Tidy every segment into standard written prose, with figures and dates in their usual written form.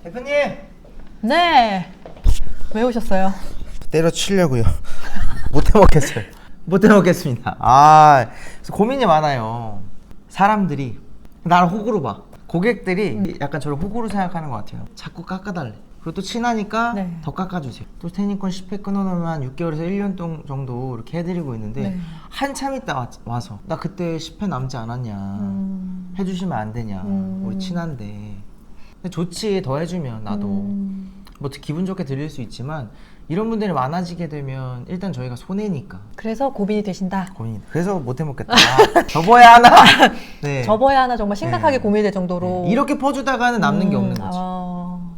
대표님! 네. 왜 오셨어요? 때려치려고요. 못해먹겠어요. 못해먹겠습니다. 그래서 고민이 많아요. 사람들이 나를 호구로 봐. 고객들이 약간 저를 호구로 생각하는 것 같아요. 자꾸 깎아달래. 그리고 또 친하니까 네. 더 깎아주세요. 또 테니권 10회 끊어놓으면 6개월에서 1년 정도 이렇게 해드리고 있는데 네. 한참 있다 와서 나 그때 10회 남지 않았냐, 해주시면 안 되냐, 우리 친한데. 근데 좋지, 더 해주면 나도 뭐 기분 좋게 드릴 수 있지만 이런 분들이 많아지게 되면 일단 저희가 손해니까 그래서 고민이 되신다. 고민. 그래서 못 해먹겠다. 접어야 하나. 네. 접어야 하나 정말 심각하게 네. 고민될 정도로. 네. 이렇게 퍼주다가는 남는 게 없는 거지.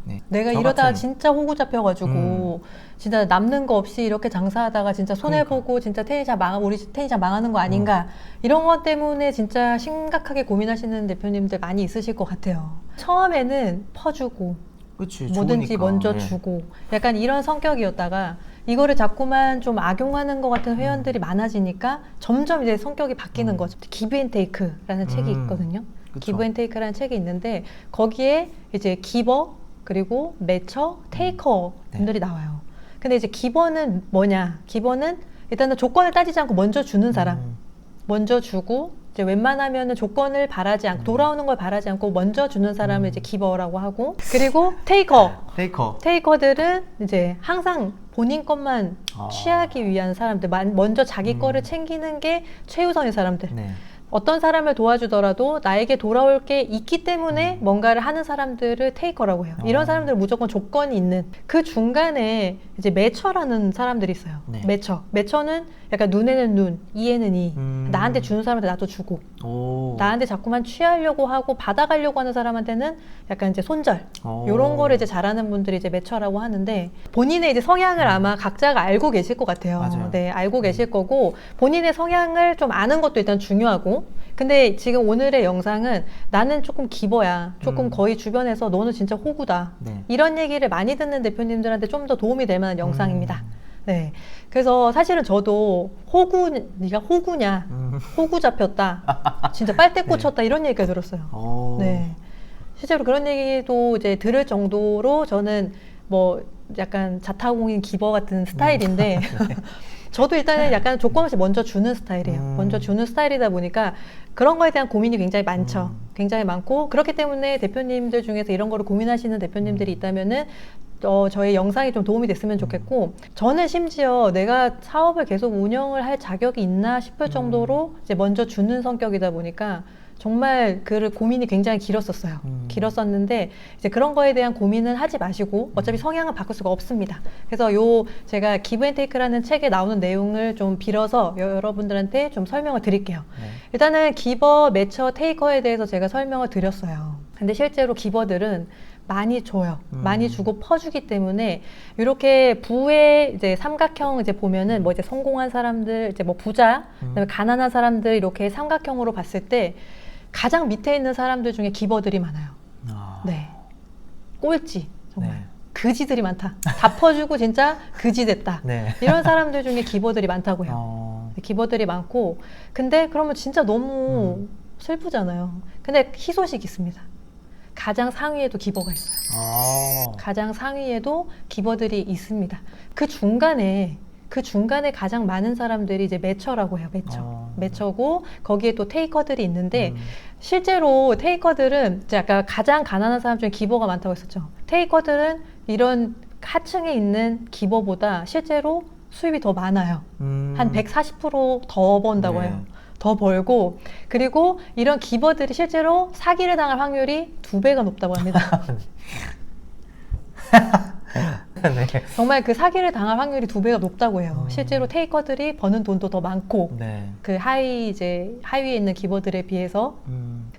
네. 내가 저 이러다 같은- 진짜 호구 잡혀가지고 진짜 남는 거 없이 이렇게 장사하다가 진짜 손해보고 진짜 우리 테니샵 망하는 거 아닌가 이런 것 때문에 진짜 심각하게 고민하시는 대표님들 많이 있으실 것 같아요. 처음에는 퍼주고 그치, 뭐든지 좋으니까. 먼저 네. 주고 약간 이런 성격이었다가 이거를 자꾸만 좀 악용하는 것 같은 회원들이 많아지니까 점점 이제 성격이 바뀌는 거죠. 기브앤테이크라는 책이 있거든요. 그쵸. 기브앤테이크라는 책이 있는데 거기에 이제 기버 그리고 매처, 테이커 분들이 나와요. 근데 이제 기버는 뭐냐? 기버는 일단은 조건을 따지지 않고 먼저 주는 사람. 먼저 주고 이제 웬만하면은 조건을 바라지 않고 돌아오는 걸 바라지 않고 먼저 주는 사람을 이제 기버라고 하고, 그리고 테이커들은 이제 항상 본인 것만 취하기 위한 사람들, 먼저 자기 거를 챙기는 게 최우선인 사람들. 네. 어떤 사람을 도와주더라도 나에게 돌아올 게 있기 때문에 뭔가를 하는 사람들을 테이커라고 해요. 이런 사람들은 무조건 조건이 있는. 그 중간에 이제 매처라는 사람들이 있어요. 네. 매처는 약간 눈에는 눈, 이에는 이. 음. 나한테 주는 사람한테 나도 주고, 오. 나한테 자꾸만 취하려고 하고 받아가려고 하는 사람한테는 약간 이제 손절. 오. 요런 거를 이제 잘하는 분들이 이제 매처라고 하는데, 본인의 이제 성향을 아마 각자가 알고 계실 것 같아요. 맞아요. 네, 알고 계실 거고, 본인의 성향을 좀 아는 것도 일단 중요하고, 근데 지금 오늘의 영상은 나는 조금 기버야. 조금 거의 주변에서 너는 진짜 호구다. 네. 이런 얘기를 많이 듣는 대표님들한테 좀 더 도움이 될 만한 영상입니다. 네. 그래서 사실은 저도 네가 호구냐? 호구 잡혔다. 진짜 빨대 꽂혔다. 이런 얘기가 들었어요. 오. 네. 실제로 그런 얘기도 이제 들을 정도로 저는 뭐 약간 자타공인 기버 같은 스타일인데 저도 일단은 약간 조건 없이 먼저 주는 스타일이에요. 먼저 주는 스타일이다 보니까 그런 거에 대한 고민이 굉장히 많죠. 굉장히 많고, 그렇기 때문에 대표님들 중에서 이런 거를 고민하시는 대표님들이 있다면은 저희 영상이 좀 도움이 됐으면 좋겠고, 저는 심지어 내가 사업을 계속 운영을 할 자격이 있나 싶을 정도로 이제 먼저 주는 성격이다 보니까 정말 그 고민이 굉장히 길었었어요. 길었었는데 이제 그런 거에 대한 고민은 하지 마시고 어차피 성향은 바꿀 수가 없습니다. 그래서 제가 기브앤테이크라는 책에 나오는 내용을 좀 빌어서 여러분들한테 좀 설명을 드릴게요. 네. 일단은 기버, 매처, 테이커에 대해서 제가 설명을 드렸어요. 근데 실제로 기버들은 많이 줘요. 많이 주고 퍼주기 때문에 이렇게 부의 이제 삼각형 이제 보면은 뭐 이제 성공한 사람들, 이제 뭐 부자, 그다음에 가난한 사람들 이렇게 삼각형으로 봤을 때 가장 밑에 있는 사람들 중에 기버들이 많아요. 네. 꼴찌 정말. 네. 그지들이 많다. 다 퍼주고 진짜 그지 됐다. 네. 이런 사람들 중에 기버들이 많다고 해요. 기버들이 많고, 근데 그러면 진짜 너무 슬프잖아요. 근데 희소식이 있습니다. 가장 상위에도 기버가 있어요. 가장 상위에도 기버들이 있습니다. 그 중간에 가장 많은 사람들이 이제 매처라고 해요. 매처고 거기에 또 테이커들이 있는데 실제로 테이커들은 이제 아까 가장 가난한 사람 중에 기버가 많다고 했었죠. 테이커들은 이런 하층에 있는 기버보다 실제로 수입이 더 많아요. 한 140%더 번다고 해요. 더 벌고, 그리고 이런 기버들이 실제로 사기를 당할 확률이 2배가 높다고 합니다. 네. 정말 그 사기를 당할 확률이 2배가 높다고 해요. 실제로 테이커들이 버는 돈도 더 많고, 네. 그 하위에 있는 기버들에 비해서.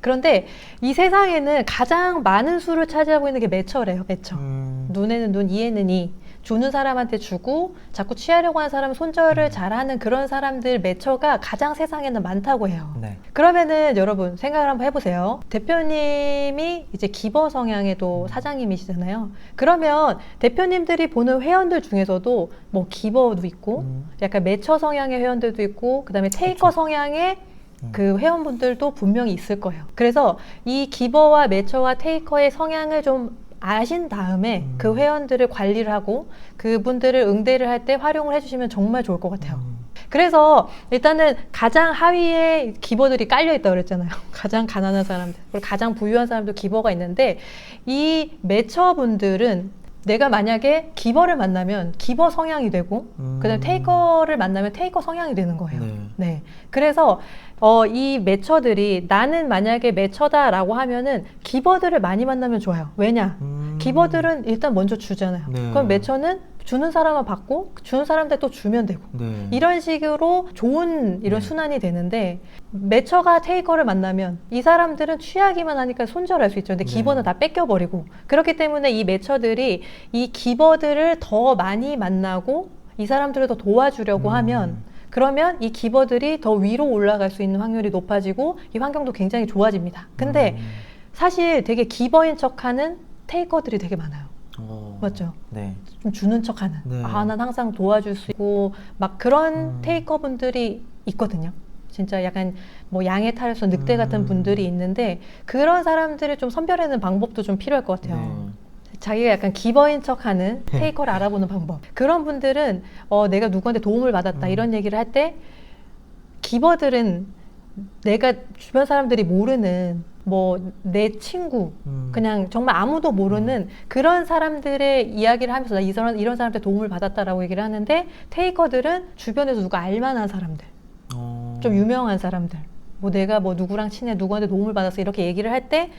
그런데 이 세상에는 가장 많은 수를 차지하고 있는 게 매처래요. 매처. 눈에는 눈, 이에는 이. 주는 사람한테 주고 자꾸 취하려고 하는 사람 손절을 잘하는 그런 사람들 매처가 가장 세상에는 많다고 해요. 네. 그러면은 여러분 생각을 한번 해보세요. 대표님이 이제 기버 성향의 또 사장님이시잖아요. 그러면 대표님들이 보는 회원들 중에서도 뭐 기버도 있고 약간 매처 성향의 회원들도 있고 그다음에 테이커 성향의 그 회원분들도 분명히 있을 거예요. 그래서 이 기버와 매처와 테이커의 성향을 좀 아신 다음에 그 회원들을 관리를 하고 그분들을 응대를 할 때 활용을 해주시면 정말 좋을 것 같아요. 그래서 일단은 가장 하위에 기버들이 깔려있다고 그랬잖아요. 가장 가난한 사람들, 그리고 가장 부유한 사람도 기버가 있는데 이 매처분들은 내가 만약에 기버를 만나면 기버 성향이 되고 그다음에 테이커를 만나면 테이커 성향이 되는 거예요. 네. 그래서 이 매처들이 나는 만약에 매처다라고 하면은 기버들을 많이 만나면 좋아요. 왜냐? 기버들은 일단 먼저 주잖아요. 네. 그럼 매처는 주는 사람은 받고 주는 사람들 또 주면 되고 네. 이런 식으로 좋은 이런 네. 순환이 되는데 매처가 테이커를 만나면 이 사람들은 취하기만 하니까 손절할 수 있죠. 근데 네. 기버는 다 뺏겨버리고 그렇기 때문에 이 매처들이 이 기버들을 더 많이 만나고 이 사람들을 더 도와주려고 하면 그러면 이 기버들이 더 위로 올라갈 수 있는 확률이 높아지고 이 환경도 굉장히 좋아집니다. 근데 사실 되게 기버인 척하는 테이커들이 되게 많아요. 맞죠? 네. 좀 주는 척하는 네. 난 항상 도와줄 수 있고 막 그런 테이커 분들이 있거든요. 진짜 약간 뭐 양의 탈에서 늑대 같은 분들이 있는데 그런 사람들을 좀 선별하는 방법도 좀 필요할 것 같아요. 네. 자기가 약간 기버인 척하는 테이커를 알아보는 방법. 그런 분들은 내가 누구한테 도움을 받았다 이런 얘기를 할 때 기버들은 내가 주변 사람들이 모르는 뭐 내 친구 그냥 정말 아무도 모르는 그런 사람들의 이야기를 하면서 나 이런 사람한테 도움을 받았다라고 얘기를 하는데 테이커들은 주변에서 누가 알만한 사람들 좀 유명한 사람들 뭐 내가 뭐 누구랑 친해 누구한테 도움을 받았어 이렇게 얘기를 할 때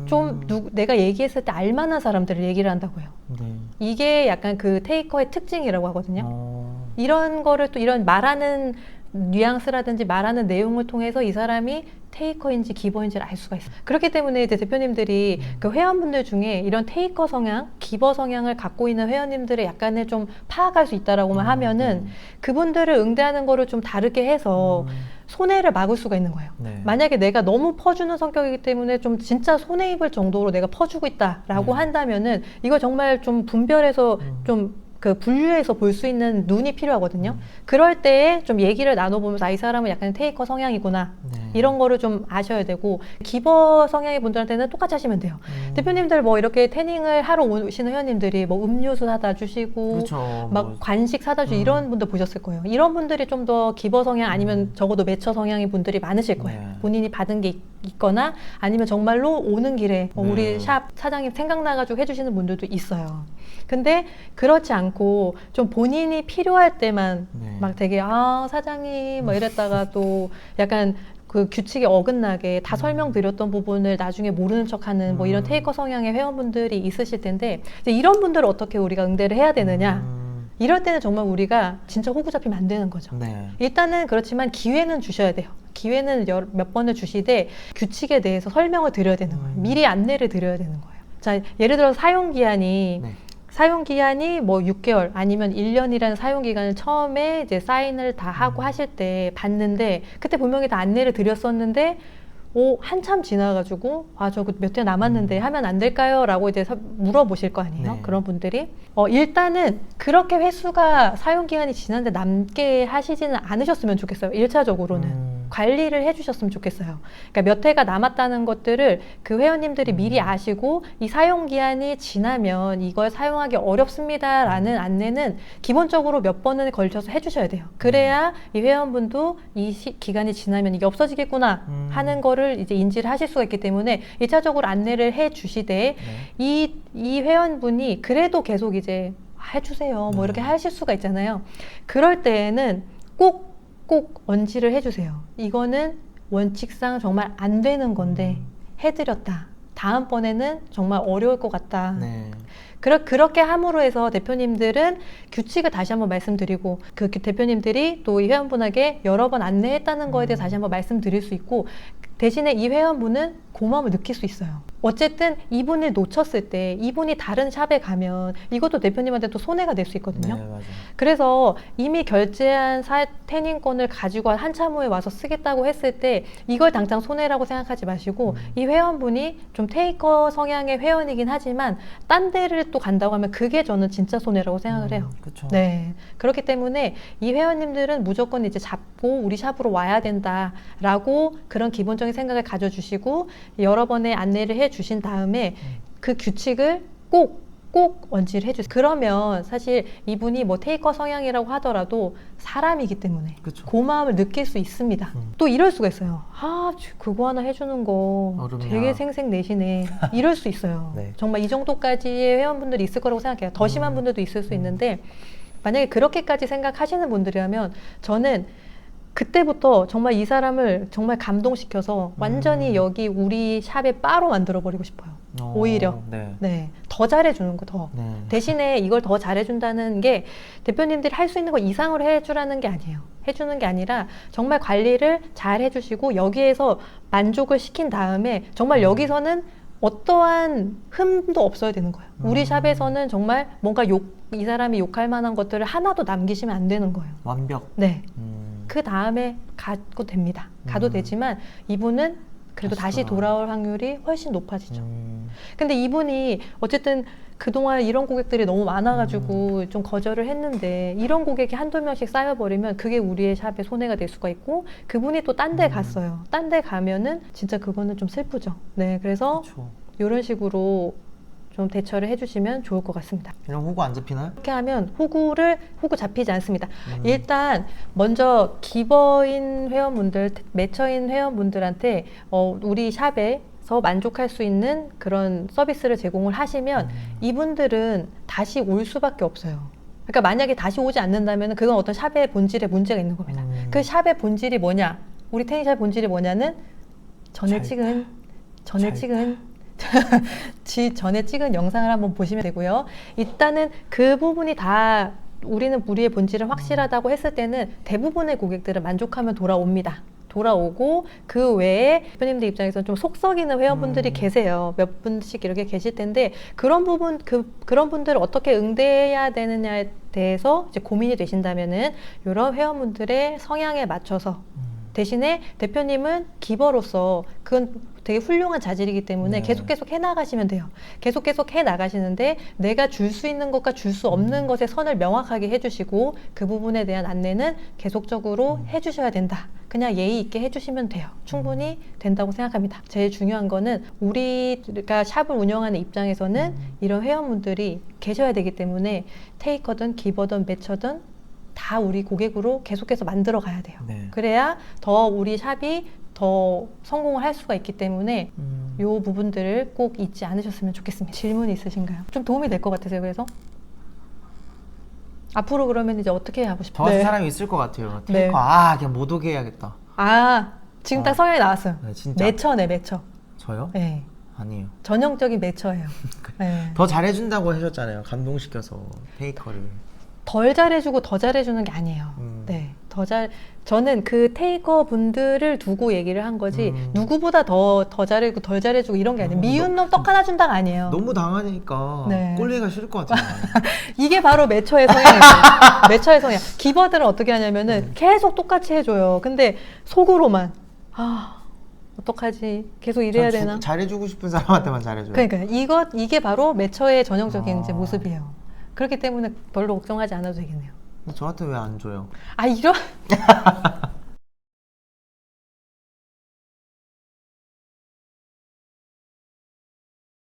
좀 내가 얘기했을 때 알만한 사람들을 얘기를 한다고요. 네. 이게 약간 그 테이커의 특징이라고 하거든요. 이런 거를 또 이런 말하는 뉘앙스라든지 말하는 내용을 통해서 이 사람이 테이커인지 기버인지를 알 수가 있어요. 그렇기 때문에 이제 대표님들이 그 회원분들 중에 이런 테이커 성향, 기버 성향을 갖고 있는 회원님들의 약간의 좀 파악할 수 있다라고만 하면은 그분들을 응대하는 거를 좀 다르게 해서 손해를 막을 수가 있는 거예요. 네. 만약에 내가 너무 퍼주는 성격이기 때문에 좀 진짜 손해 입을 정도로 내가 퍼주고 있다라고 한다면은 이거 정말 좀 분별해서 좀 그 분류해서 볼 수 있는 눈이 필요하거든요. 그럴 때에 좀 얘기를 나눠보면서 이 사람은 약간 테이커 성향이구나. 네. 이런 거를 좀 아셔야 되고 기버 성향의 분들한테는 똑같이 하시면 돼요. 대표님들 뭐 이렇게 태닝을 하러 오시는 회원님들이 뭐 음료수 사다 주시고 그렇죠. 막 뭐, 간식 사다 주시고 이런 분들 보셨을 거예요. 이런 분들이 좀 더 기버 성향 아니면 적어도 매처 성향의 분들이 많으실 거예요. 네. 본인이 받은 게 있거나 아니면 정말로 오는 길에 네. 우리 샵 사장님 생각나가지고 해주시는 분들도 있어요. 근데 그렇지 않고 좀 본인이 필요할 때만 네. 막 되게 사장님 뭐 이랬다가 또 약간 그 규칙에 어긋나게 다 설명드렸던 부분을 나중에 모르는 척하는 뭐 이런 테이커 성향의 회원분들이 있으실 텐데 이제 이런 분들을 어떻게 우리가 응대를 해야 되느냐 이럴 때는 정말 우리가 진짜 호구 잡히면 안 되는 거죠. 네. 일단은 그렇지만 기회는 주셔야 돼요. 기회는 몇 번을 주시되 규칙에 대해서 설명을 드려야 되는 거예요. 미리 안내를 드려야 되는 거예요. 자, 예를 들어서 사용기한이 네. 사용기한이 뭐 6개월 아니면 1년이라는 사용기간을 처음에 이제 사인을 다 하고 하실 때 봤는데 그때 분명히 다 안내를 드렸었는데 한참 지나가지고 저거 몇 회 남았는데 하면 안 될까요? 라고 이제 물어보실 거 아니에요. 네. 그런 분들이 일단은 그렇게 횟수가 사용기간이 지났는데 남게 하시지는 않으셨으면 좋겠어요. 1차적으로는 관리를 해주셨으면 좋겠어요. 그러니까 몇 회가 남았다는 것들을 그 회원님들이 미리 아시고 이 사용기한이 지나면 이걸 사용하기 어렵습니다라는 안내는 기본적으로 몇 번을 걸쳐서 해주셔야 돼요. 그래야 이 회원분도 이 기간이 지나면 이게 없어지겠구나 하는 거를 이제 인지를 하실 수가 있기 때문에 1차적으로 안내를 해주시되 이 회원분이 그래도 계속 이제 해주세요 뭐 이렇게 하실 수가 있잖아요. 그럴 때에는 꼭 언지를 해주세요. 이거는 원칙상 정말 안 되는 건데 해드렸다. 다음번에는 정말 어려울 것 같다. 네. 그렇게 함으로 해서 대표님들은 규칙을 다시 한번 말씀드리고 그 대표님들이 또 이 회원분에게 여러 번 안내했다는 거에 대해서 다시 한번 말씀드릴 수 있고 대신에 이 회원분은 고마움을 느낄 수 있어요. 어쨌든 이분을 놓쳤을 때 이분이 다른 샵에 가면 이것도 대표님한테 또 손해가 될 수 있거든요. 네, 맞아요. 그래서 이미 결제한 태닝권을 가지고 한참 후에 와서 쓰겠다고 했을 때 이걸 당장 손해라고 생각하지 마시고 이 회원분이 좀 테이커 성향의 회원이긴 하지만 딴 데를 또 간다고 하면 그게 저는 진짜 손해라고 생각을 해요. 그렇죠. 네. 그렇기 때문에 이 회원님들은 무조건 이제 잡고 우리 샵으로 와야 된다라고 그런 기본적인 생각을 가져주시고 여러 번의 안내를 해주신 다음에 그 규칙을 꼭 원치를 해주세요. 그러면 사실 이분이 뭐 테이커 성향이라고 하더라도 사람이기 때문에 그쵸. 그 마음을 느낄 수 있습니다. 또 이럴 수가 있어요. 그거 하나 해주는 거 어렵냐. 되게 생색내시네. 이럴 수 있어요. 네. 정말 이 정도까지의 회원분들이 있을 거라고 생각해요. 더 심한 분들도 있을 수 있는데 만약에 그렇게까지 생각하시는 분들이라면 저는 그때부터 정말 이 사람을 정말 감동시켜서 완전히 여기 우리 샵의 바로 만들어버리고 싶어요. 오히려. 네. 더 잘해주는 거 더. 네. 대신에 이걸 더 잘해준다는 게 대표님들이 할 수 있는 거 이상으로 해주라는 게 아니에요. 해주는 게 아니라 정말 관리를 잘 해주시고 여기에서 만족을 시킨 다음에 정말 여기서는 어떠한 흠도 없어야 되는 거예요. 우리 샵에서는 정말 뭔가 이 사람이 욕할 만한 것들을 하나도 남기시면 안 되는 거예요. 완벽. 네. 그 다음에 가도 됩니다. 가도 되지만 이분은 그래도 다시 돌아올 확률이 훨씬 높아지죠. 근데 이분이 어쨌든 그동안 이런 고객들이 너무 많아가지고 좀 거절을 했는데 이런 고객이 한두 명씩 쌓여버리면 그게 우리의 샵에 손해가 될 수가 있고 그분이 또 딴 데 갔어요. 딴 데 가면은 진짜 그거는 좀 슬프죠. 네, 그래서 그쵸. 이런 식으로 좀 대처를 해주시면 좋을 것 같습니다. 이런 호구 안 잡히나요? 이렇게 하면 호구 잡히지 않습니다. 일단 먼저 기버인 회원분들, 매처인 회원분들한테 우리 샵에서 만족할 수 있는 그런 서비스를 제공을 하시면 이분들은 다시 올 수밖에 없어요. 그러니까 만약에 다시 오지 않는다면 그건 어떤 샵의 본질에 문제가 있는 겁니다. 그 샵의 본질이 뭐냐? 우리 테니샵의 본질이 뭐냐는 전에 찍은 영상을 한번 보시면 되고요. 일단은 그 부분이 다 우리의 본질은 확실하다고 했을 때는 대부분의 고객들은 만족하면 돌아오고 그 외에 대표님들 입장에서는 좀 속 썩이는 회원분들이 계세요. 몇 분씩 이렇게 계실 텐데 그런 분들을 어떻게 응대해야 되느냐에 대해서 이제 고민이 되신다면은 이런 회원분들의 성향에 맞춰서 대신에 대표님은 기버로서 그건 되게 훌륭한 자질이기 때문에 계속 해나가시면 돼요. 계속 해나가시는데 내가 줄 수 있는 것과 줄 수 없는 것의 선을 명확하게 해주시고 그 부분에 대한 안내는 계속적으로 해주셔야 된다. 그냥 예의 있게 해주시면 돼요. 충분히 된다고 생각합니다. 제일 중요한 거는 우리가 샵을 운영하는 입장에서는 이런 회원분들이 계셔야 되기 때문에 테이커든 기버든 매처든 다 우리 고객으로 계속해서 만들어 가야 돼요. 네. 그래야 더 우리 샵이 더 성공을 할 수가 있기 때문에 이 부분들을 꼭 잊지 않으셨으면 좋겠습니다. 질문 있으신가요? 좀 도움이 될 것 같으세요, 그래서? 앞으로 그러면 이제 어떻게 하고 저 싶어요? 같은 사람이 있을 것 같아요. 네. 테이커 그냥 못 오게 해야겠다. 지금 딱 성향이 나왔어요. 네, 진짜. 매처. 저요? 네. 아니에요. 전형적인 매처예요. 네. 더 잘해준다고 하셨잖아요. 감동시켜서 테이커를. 덜 잘해주고 더 잘해주는 게 아니에요. 네, 저는 그 테이커 분들을 두고 얘기를 한 거지 누구보다 더 잘해주고 덜 잘해주고 이런 게 아니에요. 미운 놈 떡 하나 준다가 아니에요. 너무 당하니까 네. 꼴리기가 싫을 것 같아요. 이게 바로 매처의 성향이에요. 매처의 성향. 기버들은 어떻게 하냐면은 계속 똑같이 해줘요. 근데 속으로만 어떡하지? 계속 이래야 되나? 잘해주고 싶은 사람한테만 잘해줘요. 그러니까 이게 바로 매처의 전형적인 이제 모습이에요. 그렇기 때문에 별로 걱정하지 않아도 되겠네요. 저한테 왜 안 줘요? 이런